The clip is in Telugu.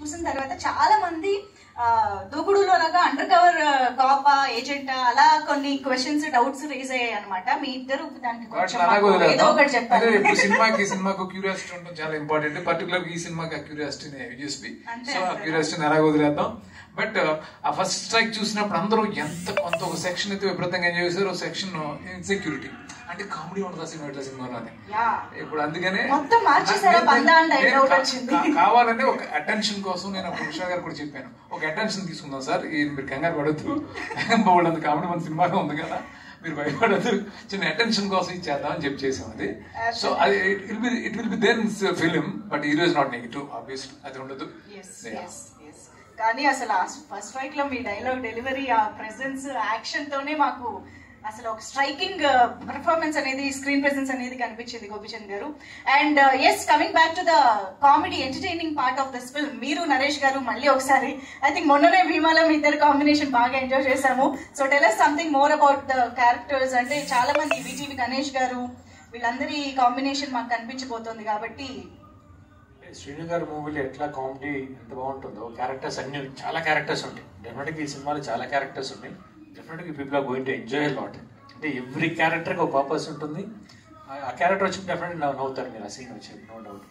చూసిన తర్వాత చాలా మంది దూకుడులో లాగా అండర్ కవర్ కాపా ఏజెంట్ అలా కొన్ని క్వశ్చన్స్ డౌట్స్ రేజ్ అయ్యాయి అనమాట. మీ ఇద్దరు దానికి ఏదో ఒకటి చెప్పారు. సినిమాకు క్యూరియాసిటీ ఉండడం చాలా ఇంపార్టెంట్. పర్టికులర్ ఈ సినిమాకి ఆ క్యూరియాసిటీని యూఎస్పీ, సో ఆ క్యూరియాసిటీని ఎలాగ వదిలేద్దాం. బట్ ఆ ఫస్ట్ స్ట్రైక్ చూసినప్పుడు అందరూ కొంత ఒక సెక్షన్ అయితే విపరీతంగా ఎంజాయ్ చేశారు. ఒక సెక్షన్ ఇన్సెక్యూరిటీ, అంటే కామెడీ ఉండదు ఆ సినిమా, ఇట్లా సినిమాలోనే. ఇప్పుడు అందుకనే కావాలంటే ఒక అటెన్షన్ కోసం నేను ఉషా గారు కూడా చెప్పాను, ఒక అటెన్షన్ తీసుకుందాం సార్, మీరు కంగారు పడద్దు, బాగుండదు కామెడీ మన సినిమాలో ఉంది కదా, మీరు భయపడద్దు, చిన్న అటెన్షన్ కోసం ఇచ్చేద్దాం అని చెప్పి చేసాం అది. సో అది it will be their film, but hero is not negative obviously, అది ఉండదు. కానీ అసలు ఫస్ట్ స్ట్రైక్ లో మీ డైలాగ్ డెలివరీ, ఆ ప్రెసెన్స్, యాక్షన్ తోనే మాకు అసలు ఒక స్ట్రైకింగ్ పర్ఫార్మెన్స్ అనేది, స్క్రీన్ ప్రెసెన్స్ అనేది కనిపించింది Gopichand garu. And yes, coming back to the comedy entertaining part of this film, మీరు నరేష్ గారు మళ్ళీ ఒకసారి, ఐ థింక్ మొన్ననే భీమాలో మీ ఇద్దరు కాంబినేషన్ బాగా ఎంజాయ్ చేశాము. So tell us something more about the characters. అంటే చాలా మంది విటీవీ గణేష్ గారు వీళ్ళందరి కాంబినేషన్ మాకు కనిపించబోతోంది కాబట్టి. శ్రీను గారి మూవీలో ఎట్లా కామెడీ ఎంత బాగుంటుందో, క్యారెక్టర్స్ అన్ని చాలా క్యారెక్టర్స్ ఉంటాయి. డెఫినెట్గా ఈ సినిమాలో చాలా క్యారెక్టర్స్ ఉన్నాయి. డెఫినెట్గా people are going to enjoy a lot. అంటే ఎవ్రీ క్యారెక్టర్కి ఒక పర్పస్ ఉంటుంది. ఆ క్యారెక్టర్ వచ్చి డెఫినెట్గా నవ్వుతారు మీరు, ఆ సీన్ వచ్చి, నో డౌట్.